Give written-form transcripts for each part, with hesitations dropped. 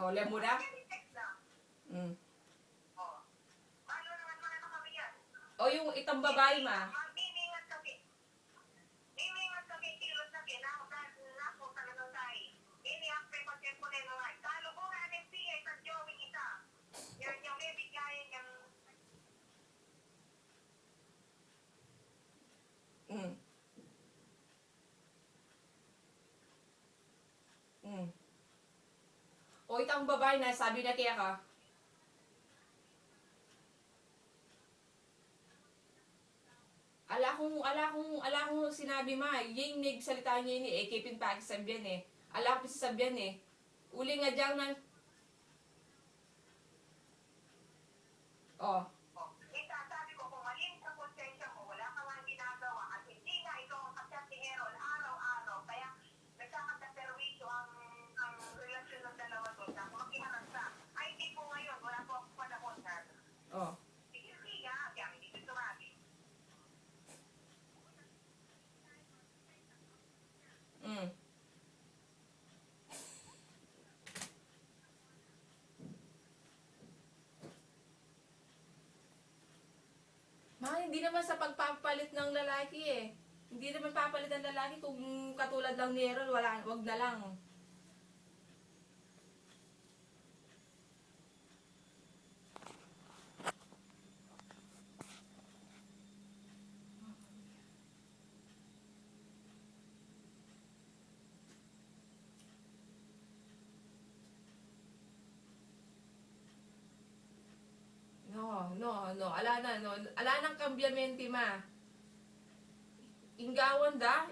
O, lem mo na? Mm. O, yung itong babae, ma. Mm. Mm. O, itong babae na, sabi na kaya ka, ala kong sinabi ma, yung nagsalita niya ni kipin pa sabihan eh. Ala ko sabihan eh. Uli nga dyan na, oh, oh. Mm. Ma, hindi naman sa pagpapalit ng lalaki eh. Hindi naman papalit ng lalaki kung katulad lang ni Errol, wag na lang. No. Ala na, no. Ala nang kambyamente, ma. Inggawan da,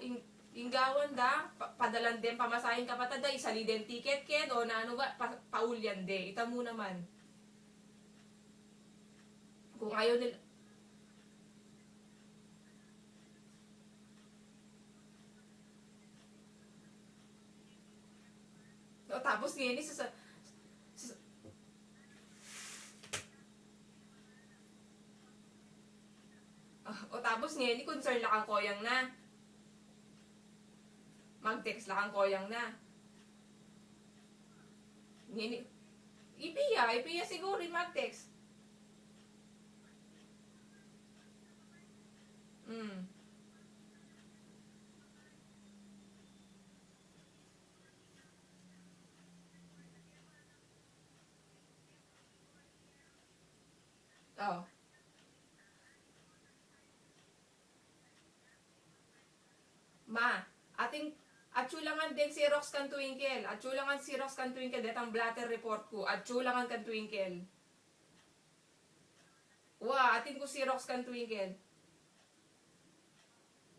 inggawan da, padalan din, pamasahin ka patada, isali din ticket ken, o na ano ba, paulyan de. Ita mo naman. Kung ayaw nila, o, tapos ngayon, o tapos ngayon, concern lang ang koyang na. Mag-text lang ang koyang na. Ngayon, ipiya siguro yung mag-text. Mm. Oh. Ma, ating atsulangan din si Rox kan Twinkle. Atsulangan si Rox kan Twinkle. Detang blatter report ko. Atsulangan kan Twinkle. Wa, atin ko si Rox kan Twinkle.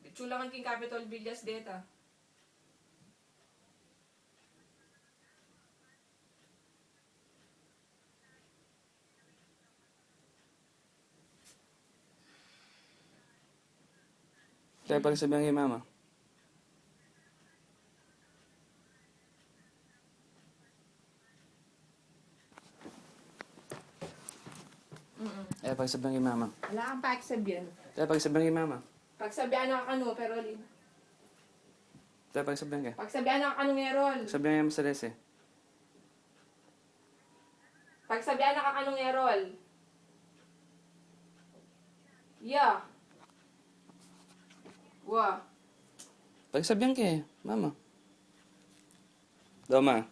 Atsulangan king Capitol Villas deta. Kaya pagsabihan kay mama. Kaya pagsabihan kay mama. Wala kang paksabihan. Kaya pagsabihan kay mama. Pagsabihan na ka pero Kaya pagsabihan ka. pagsabihan na ka Errol. Sabihan niya sa Desi. Pagsabihan na ka Errol. Yeah. Wa. Pagsabihan ka eh, mama. Daw ma.